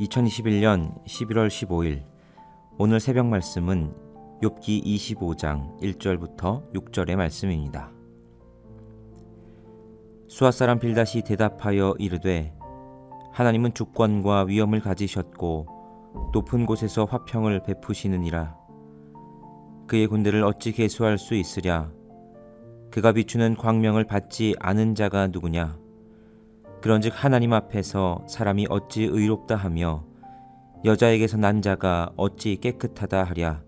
2021년 11월 15일 오늘 새벽 말씀은 욥기 25장 1절부터 6절의 말씀입니다. 수아 사람 빌닷이 대답하여 이르되 하나님은 주권과 위엄을 가지셨고 높은 곳에서 화평을 베푸시느니라. 그의 군대를 어찌 계수할 수 있으랴. 그가 비추는 광명을 받지 않은 자가 누구냐. 그런즉 하나님 앞에서 사람이 어찌 의롭다 하며 여자에게서 난 자가 어찌 깨끗하다 하랴.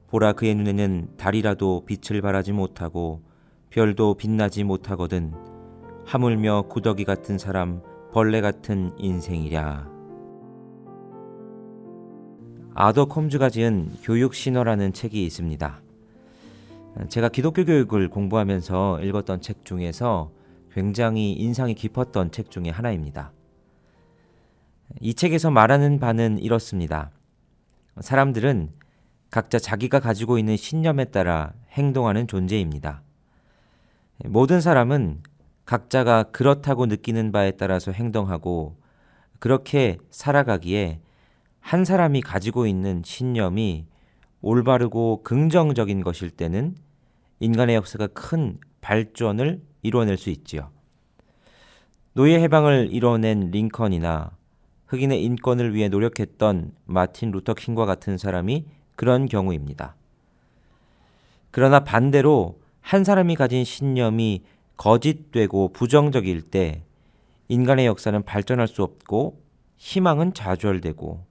보라, 그의 눈에는 달이라도 빛을 발하지 못하고 별도 빛나지 못하거든. 하물며 구더기 같은 사람, 벌레 같은 인생이랴. 아더 콤즈가 지은 교육신화라는 책이 있습니다. 제가 기독교 교육을 공부하면서 읽었던 책 중에서 굉장히 인상이 깊었던 책 중에 하나입니다. 이 책에서 말하는 바는 이렇습니다. 사람들은 각자 자기가 가지고 있는 신념에 따라 행동하는 존재입니다. 모든 사람은 각자가 그렇다고 느끼는 바에 따라서 행동하고 그렇게 살아가기에 한 사람이 가지고 있는 신념이 올바르고 긍정적인 것일 때는 인간의 역사가 큰 발전을 이루어낼 수 있지요. 노예 해방을 이뤄낸 링컨이나 흑인의 인권을 위해 노력했던 마틴 루터 킹과 같은 사람이 그런 경우입니다. 그러나 반대로 한 사람이 가진 신념이 거짓되고 부정적일 때 인간의 역사는 발전할 수 없고 희망은 좌절되고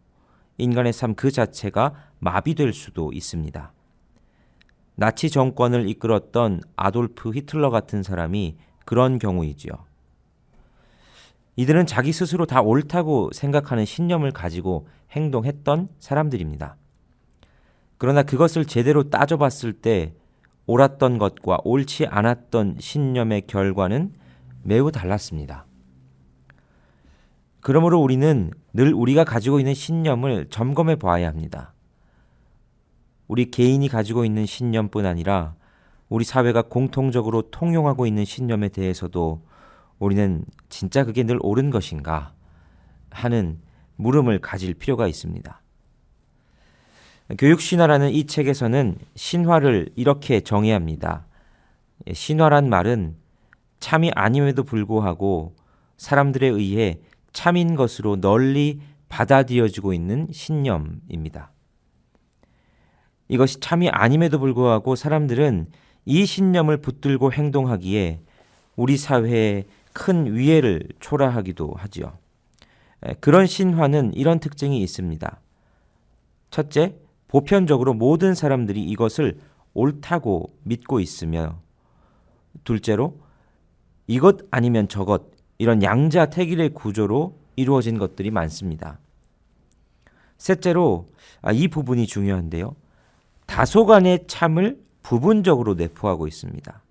인간의 삶 그 자체가 마비될 수도 있습니다. 나치 정권을 이끌었던 아돌프 히틀러 같은 사람이 그런 경우이지요. 이들은 자기 스스로 다 옳다고 생각하는 신념을 가지고 행동했던 사람들입니다. 그러나 그것을 제대로 따져봤을 때 옳았던 것과 옳지 않았던 신념의 결과는 매우 달랐습니다. 그러므로 우리는 늘 우리가 가지고 있는 신념을 점검해 보아야 합니다. 우리 개인이 가지고 있는 신념뿐 아니라 우리 사회가 공통적으로 통용하고 있는 신념에 대해서도 우리는 진짜 그게 늘 옳은 것인가 하는 물음을 가질 필요가 있습니다. 교육신화라는 이 책에서는 신화를 이렇게 정의합니다. 신화란 말은 참이 아님에도 불구하고 사람들에 의해 참인 것으로 널리 받아들여지고 있는 신념입니다. 이것이 참이 아님에도 불구하고 사람들은 이 신념을 붙들고 행동하기에 우리 사회에 큰 위해를 초래하기도 하지요. 그런 신화는 이런 특징이 있습니다. 첫째, 보편적으로 모든 사람들이 이것을 옳다고 믿고 있으며, 둘째로 이것 아니면 저것, 이런 양자택일의 구조로 이루어진 것들이 많습니다. 셋째로 이 부분이 중요한데요. 다소간의 참을 부분적으로 내포하고 있습니다.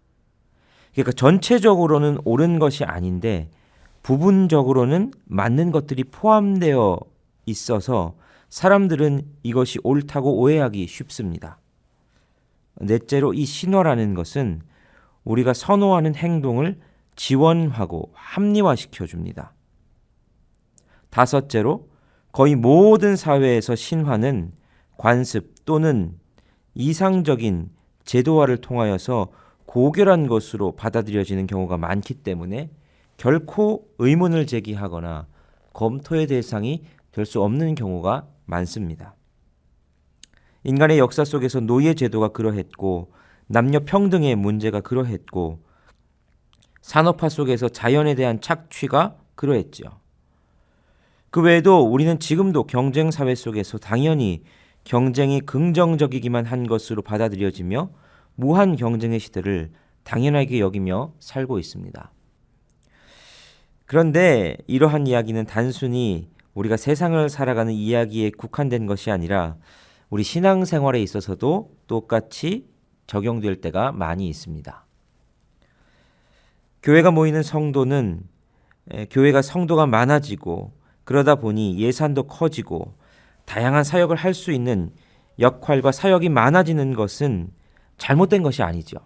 그러니까 전체적으로는 옳은 것이 아닌데 부분적으로는 맞는 것들이 포함되어 있어서 사람들은 이것이 옳다고 오해하기 쉽습니다. 넷째로 이 신화라는 것은 우리가 선호하는 행동을 지원하고 합리화시켜 줍니다. 다섯째로 거의 모든 사회에서 신화는 관습 또는 이상적인 제도화를 통하여서 고결한 것으로 받아들여지는 경우가 많기 때문에 결코 의문을 제기하거나 검토의 대상이 될 수 없는 경우가 많습니다. 인간의 역사 속에서 노예 제도가 그러했고 남녀 평등의 문제가 그러했고 산업화 속에서 자연에 대한 착취가 그러했죠. 그 외에도 우리는 지금도 경쟁 사회 속에서 당연히 경쟁이 긍정적이기만 한 것으로 받아들여지며 무한 경쟁의 시대를 당연하게 여기며 살고 있습니다. 그런데 이러한 이야기는 단순히 우리가 세상을 살아가는 이야기에 국한된 것이 아니라 우리 신앙생활에 있어서도 똑같이 적용될 때가 많이 있습니다. 교회가 모이는 성도는 교회가 성도가 많아지고 그러다 보니 예산도 커지고 다양한 사역을 할 수 있는 역할과 사역이 많아지는 것은 잘못된 것이 아니죠.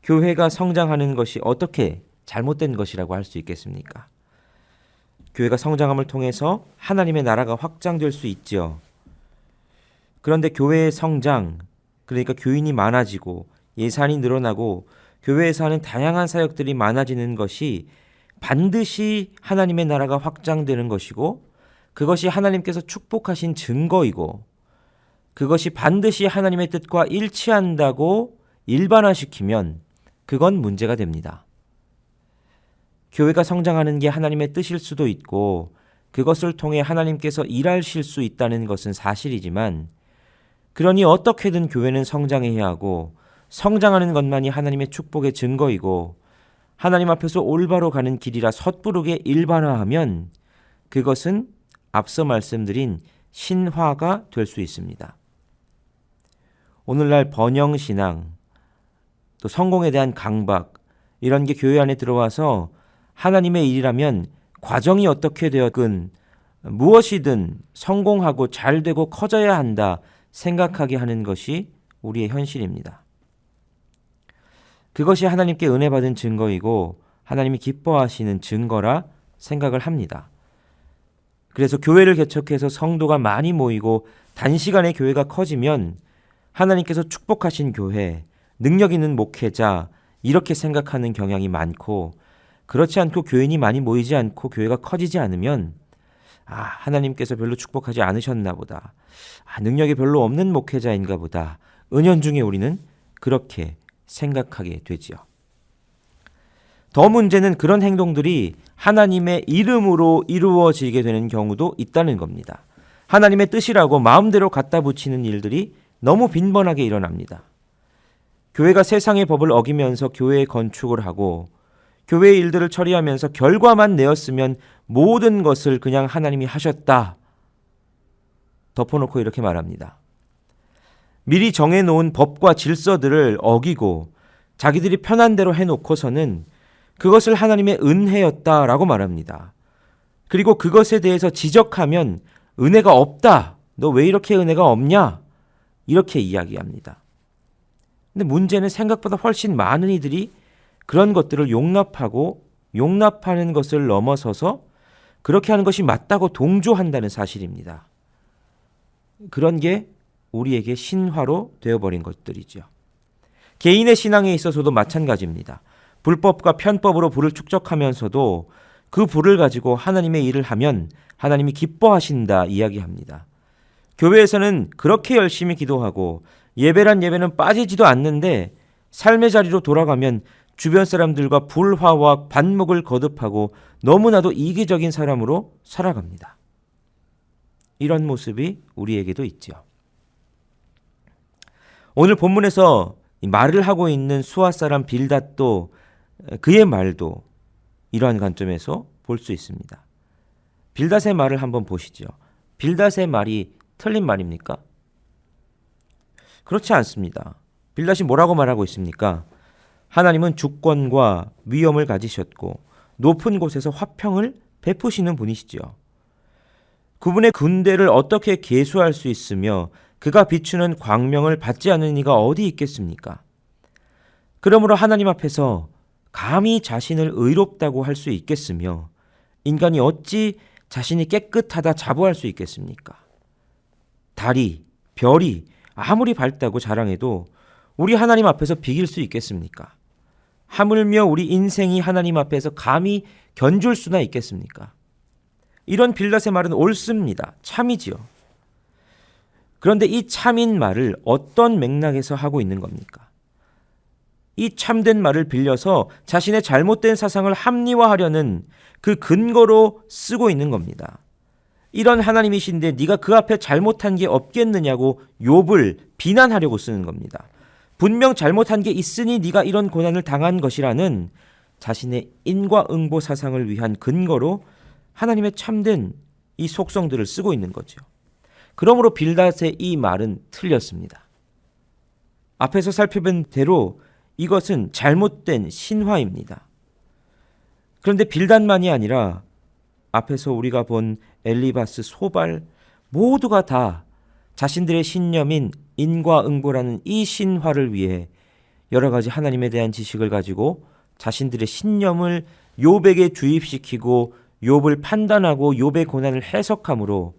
교회가 성장하는 것이 어떻게 잘못된 것이라고 할 수 있겠습니까? 교회가 성장함을 통해서 하나님의 나라가 확장될 수 있죠. 그런데 교회의 성장, 그러니까 교인이 많아지고 예산이 늘어나고 교회에서 하는 다양한 사역들이 많아지는 것이 반드시 하나님의 나라가 확장되는 것이고, 그것이 하나님께서 축복하신 증거이고, 그것이 반드시 하나님의 뜻과 일치한다고 일반화시키면 그건 문제가 됩니다. 교회가 성장하는 게 하나님의 뜻일 수도 있고, 그것을 통해 하나님께서 일하실 수 있다는 것은 사실이지만, 그러니 어떻게든 교회는 성장해야 하고, 성장하는 것만이 하나님의 축복의 증거이고 하나님 앞에서 올바로 가는 길이라 섣부르게 일반화하면 그것은 앞서 말씀드린 신화가 될 수 있습니다. 오늘날 번영신앙, 또 성공에 대한 강박, 이런 게 교회 안에 들어와서 하나님의 일이라면 과정이 어떻게 되었건 무엇이든 성공하고 잘 되고 커져야 한다 생각하게 하는 것이 우리의 현실입니다. 그것이 하나님께 은혜 받은 증거이고 하나님이 기뻐하시는 증거라 생각을 합니다. 그래서 교회를 개척해서 성도가 많이 모이고 단시간에 교회가 커지면 하나님께서 축복하신 교회, 능력 있는 목회자, 이렇게 생각하는 경향이 많고, 그렇지 않고 교인이 많이 모이지 않고 교회가 커지지 않으면 하나님께서 별로 축복하지 않으셨나 보다, 능력이 별로 없는 목회자인가 보다, 은연중에 우리는 그렇게 생각하게 되지요. 더 문제는 그런 행동들이 하나님의 이름으로 이루어지게 되는 경우도 있다는 겁니다. 하나님의 뜻이라고 마음대로 갖다 붙이는 일들이 너무 빈번하게 일어납니다. 교회가 세상의 법을 어기면서 교회의 건축을 하고 교회의 일들을 처리하면서 결과만 내었으면 모든 것을 그냥 하나님이 하셨다 덮어놓고 이렇게 말합니다. 미리 정해놓은 법과 질서들을 어기고 자기들이 편한 대로 해놓고서는 그것을 하나님의 은혜였다라고 말합니다. 그리고 그것에 대해서 지적하면 은혜가 없다, 너 왜 이렇게 은혜가 없냐, 이렇게 이야기합니다. 근데 문제는 생각보다 훨씬 많은 이들이 그런 것들을 용납하고 용납하는 것을 넘어서서 그렇게 하는 것이 맞다고 동조한다는 사실입니다. 그런 게 우리에게 신화로 되어버린 것들이죠. 개인의 신앙에 있어서도 마찬가지입니다. 불법과 편법으로 부를 축적하면서도 그 부를 가지고 하나님의 일을 하면 하나님이 기뻐하신다 이야기합니다. 교회에서는 그렇게 열심히 기도하고 예배란 예배는 빠지지도 않는데 삶의 자리로 돌아가면 주변 사람들과 불화와 반목을 거듭하고 너무나도 이기적인 사람으로 살아갑니다. 이런 모습이 우리에게도 있죠. 오늘 본문에서 말을 하고 있는 수아 사람 빌닷도 그의 말도 이러한 관점에서 볼 수 있습니다. 빌닷의 말을 한번 보시죠. 빌닷의 말이 틀린 말입니까? 그렇지 않습니다. 빌닷이 뭐라고 말하고 있습니까? 하나님은 주권과 위엄을 가지셨고 높은 곳에서 화평을 베푸시는 분이시죠. 그분의 군대를 어떻게 계수할 수 있으며 그가 비추는 광명을 받지 않는 이가 어디 있겠습니까? 그러므로 하나님 앞에서 감히 자신을 의롭다고 할 수 있겠으며 인간이 어찌 자신이 깨끗하다 자부할 수 있겠습니까? 달이, 별이 아무리 밝다고 자랑해도 우리 하나님 앞에서 비길 수 있겠습니까? 하물며 우리 인생이 하나님 앞에서 감히 견줄 수나 있겠습니까? 이런 빌닷의 말은 옳습니다. 참이지요. 그런데 이 참인 말을 어떤 맥락에서 하고 있는 겁니까? 이 참된 말을 빌려서 자신의 잘못된 사상을 합리화하려는 그 근거로 쓰고 있는 겁니다. 이런 하나님이신데 네가 그 앞에 잘못한 게 없겠느냐고 욥을 비난하려고 쓰는 겁니다. 분명 잘못한 게 있으니 네가 이런 고난을 당한 것이라는 자신의 인과응보 사상을 위한 근거로 하나님의 참된 이 속성들을 쓰고 있는 거죠. 그러므로 빌닷의 이 말은 틀렸습니다. 앞에서 살펴본 대로 이것은 잘못된 신화입니다. 그런데 빌닷만이 아니라 앞에서 우리가 본 엘리바스, 소발 모두가 다 자신들의 신념인 인과응보라는 이 신화를 위해 여러 가지 하나님에 대한 지식을 가지고 자신들의 신념을 욥에게 주입시키고 욥을 판단하고 욥의 고난을 해석함으로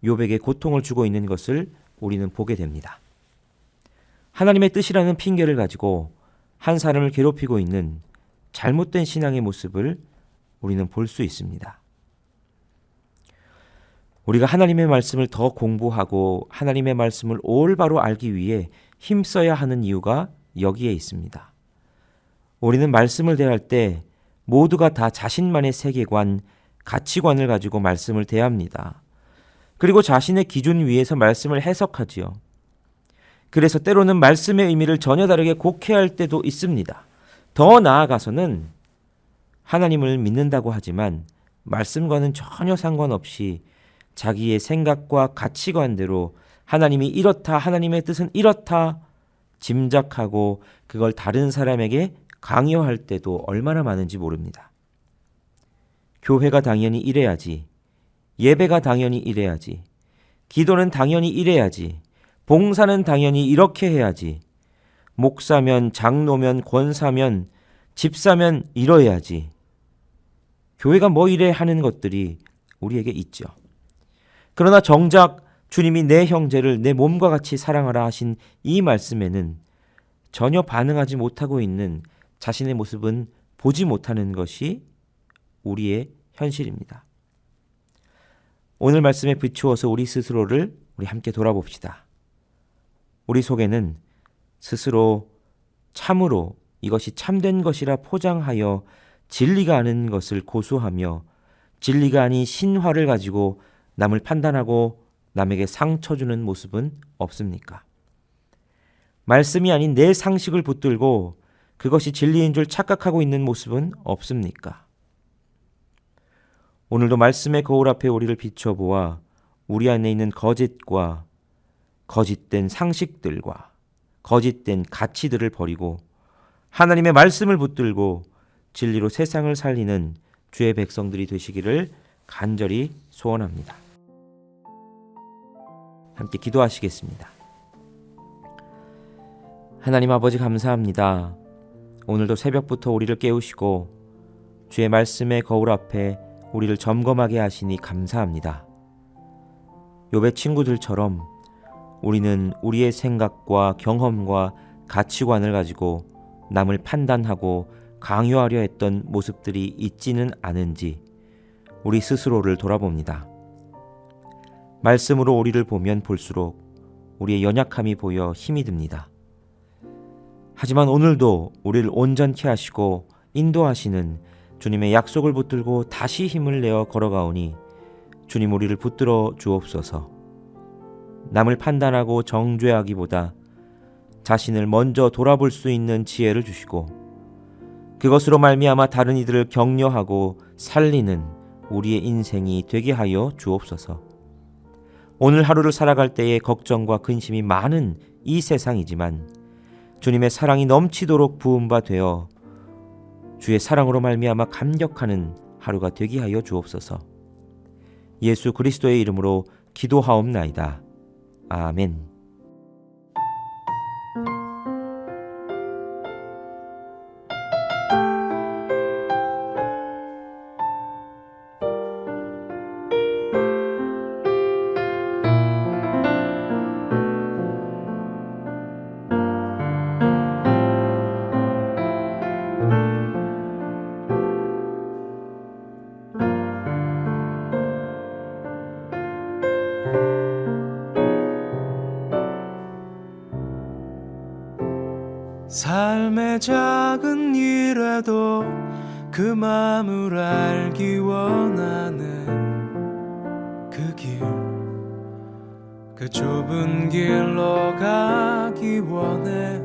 욥에게 고통을 주고 있는 것을 우리는 보게 됩니다. 하나님의 뜻이라는 핑계를 가지고 한 사람을 괴롭히고 있는 잘못된 신앙의 모습을 우리는 볼 수 있습니다. 우리가 하나님의 말씀을 더 공부하고 하나님의 말씀을 올바로 알기 위해 힘써야 하는 이유가 여기에 있습니다. 우리는 말씀을 대할 때 모두가 다 자신만의 세계관, 가치관을 가지고 말씀을 대합니다. 그리고 자신의 기준 위에서 말씀을 해석하지요. 그래서 때로는 말씀의 의미를 전혀 다르게 곡해할 때도 있습니다. 더 나아가서는 하나님을 믿는다고 하지만 말씀과는 전혀 상관없이 자기의 생각과 가치관대로 하나님이 이렇다, 하나님의 뜻은 이렇다 짐작하고 그걸 다른 사람에게 강요할 때도 얼마나 많은지 모릅니다. 교회가 당연히 이래야지, 예배가 당연히 이래야지, 기도는 당연히 이래야지, 봉사는 당연히 이렇게 해야지, 목사면 장로면 권사면 집사면 이뤄야지. 교회가 뭐 이래 하는 것들이 우리에게 있죠. 그러나 정작 주님이 내 형제를 내 몸과 같이 사랑하라 하신 이 말씀에는 전혀 반응하지 못하고 있는 자신의 모습은 보지 못하는 것이 우리의 현실입니다. 오늘 말씀에 비추어서 우리 스스로를 우리 함께 돌아봅시다. 우리 속에는 스스로 참으로 이것이 참된 것이라 포장하여 진리가 아닌 것을 고수하며 진리가 아닌 신화를 가지고 남을 판단하고 남에게 상처 주는 모습은 없습니까? 말씀이 아닌 내 상식을 붙들고 그것이 진리인 줄 착각하고 있는 모습은 없습니까? 오늘도 말씀의 거울 앞에 우리를 비춰보아 우리 안에 있는 거짓과 거짓된 상식들과 거짓된 가치들을 버리고 하나님의 말씀을 붙들고 진리로 세상을 살리는 주의 백성들이 되시기를 간절히 소원합니다. 함께 기도하시겠습니다. 하나님 아버지 감사합니다. 오늘도 새벽부터 우리를 깨우시고 주의 말씀의 거울 앞에 우리를 점검하게 하시니 감사합니다. 욥의 친구들처럼 우리는 우리의 생각과 경험과 가치관을 가지고 남을 판단하고 강요하려 했던 모습들이 있지는 않은지 우리 스스로를 돌아봅니다. 말씀으로 우리를 보면 볼수록 우리의 연약함이 보여 힘이 듭니다. 하지만 오늘도 우리를 온전케 하시고 인도하시는 주님의 약속을 붙들고 다시 힘을 내어 걸어가오니 주님 우리를 붙들어 주옵소서. 남을 판단하고 정죄하기보다 자신을 먼저 돌아볼 수 있는 지혜를 주시고 그것으로 말미암아 다른 이들을 격려하고 살리는 우리의 인생이 되게 하여 주옵소서. 오늘 하루를 살아갈 때에 걱정과 근심이 많은 이 세상이지만 주님의 사랑이 넘치도록 부은 바 되어 주의 사랑으로 말미암아 감격하는 하루가 되게 하여 주옵소서. 예수 그리스도의 이름으로 기도하옵나이다. 아멘. 삶의 작은 일에도 그 마음을 알기 원하는 그 길, 그 좁은 길로 가기 원해.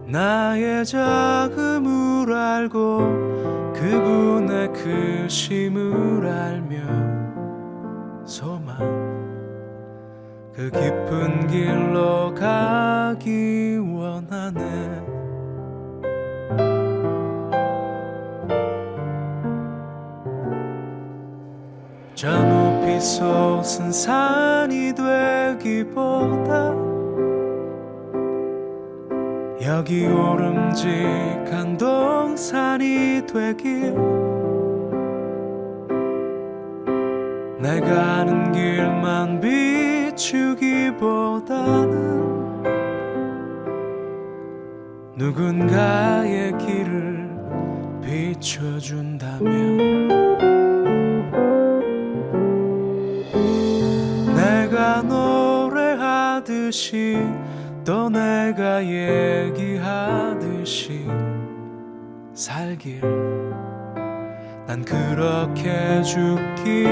나의 작음을 알고 그분의 크심을 알며 소망 그 깊은 길로 가기 원하네. 저 높이 솟은 산이 되기보다 여기 오름직한 동산이 되길 내가 아는 길만 비추기보다는 누군가의 길을 비춰준다면 내가 노래하듯이 또 내가 얘기하듯이 살길 난 그렇게 죽기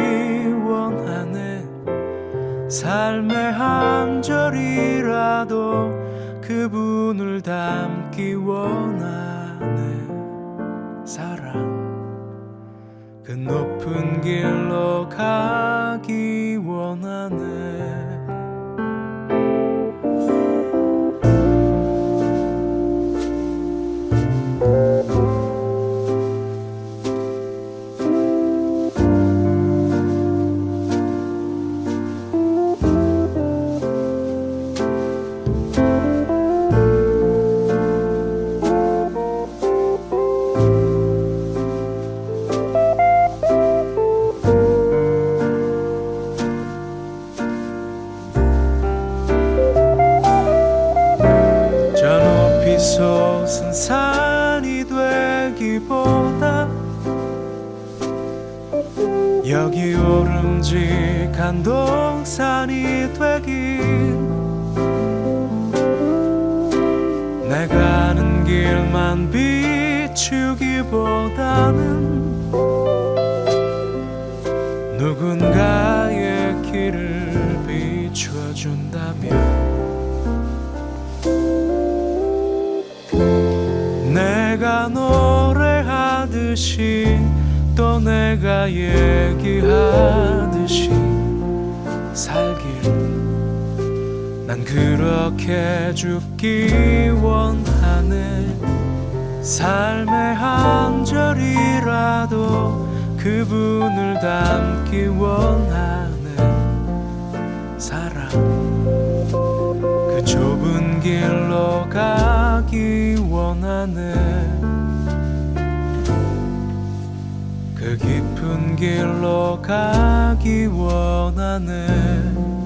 원하네. 삶의 한 절이라도 그분을 닮기 원하네. 사랑 그 높은 길로 가기 원하네. 솟은 산이 되기보다 여기 오름직한 동산이 되길 내가 아는 길만 비추기보다는 누군가의 길을 비춰준다면 내가 노래하듯이 또 내가 얘기하듯이 살길 난 그렇게 죽기 원하네. 삶의 한 절이라도 그분을 닮기 원하네. 사랑 그 좁은 길로 가기 원하네. 그 깊은 길로 가기 원하네.